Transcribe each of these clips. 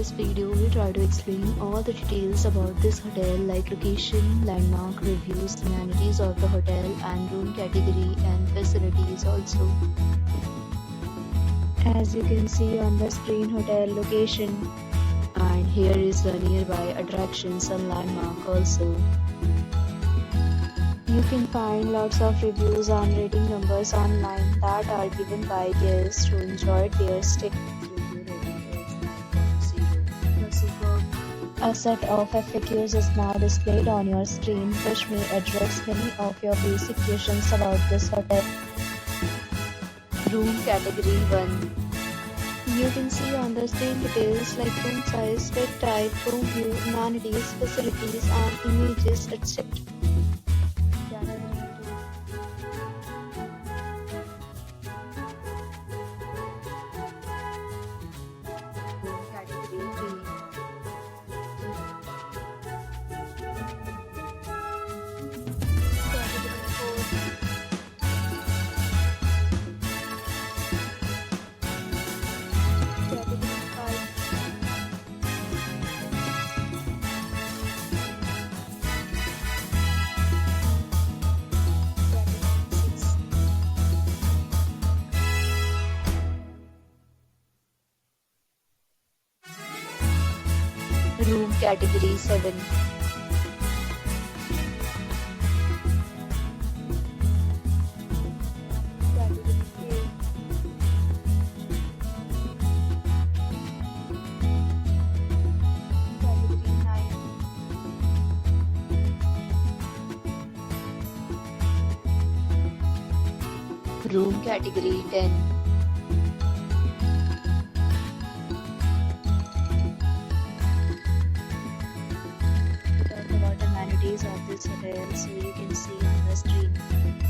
this video, we try to explain all the details about this hotel like location, landmark, reviews, amenities of the hotel and room category and facilities also. As you can see on the screen, hotel location, and here is the nearby attractions and landmark also. You can find lots of reviews and rating numbers online that are given by guests who enjoyed their stay. A set of FAQs is now displayed on your screen, which may address many of your basic questions about this hotel. Room category 1. You can see on the screen details like room size, bed type, room view, amenities, facilities and images, etc. Room category 7. Category 8. Category 9. Room category 10. Of this hotel, so you can see on the screen.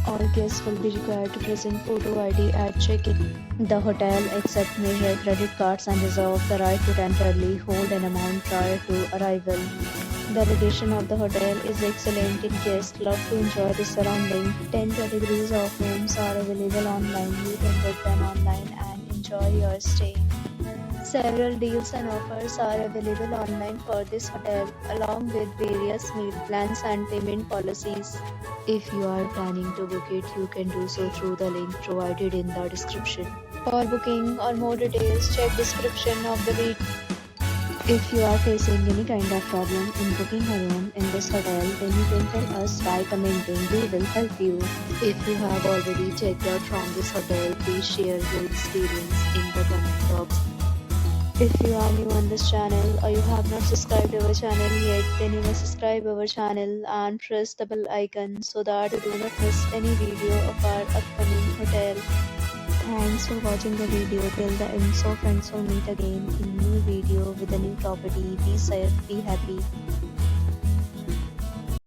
All guests will be required to present photo ID at check-in. The hotel accepts major credit cards and reserves the right to temporarily hold an amount prior to arrival. The location of the hotel is excellent and guests love to enjoy the surrounding. 10 categories of rooms are available online. You can book them online and enjoy your stay. Several deals and offers are available online for this hotel, along with various meal plans and payment policies. If you are planning to book it, you can do so through the link provided in the description. For booking or more details, check description of the video. If you are facing any kind of problem in booking a room in this hotel, then you can tell us by commenting. We will help you. If you have already checked out from this hotel, please share your experience in the comment box. If you are new on this channel or you have not subscribed our channel yet, then you must subscribe our channel and press the bell icon so that you do not miss any video of our upcoming hotel. Thanks for watching the video till the end. So friends, will meet again in new video with a new property. Be safe, be happy.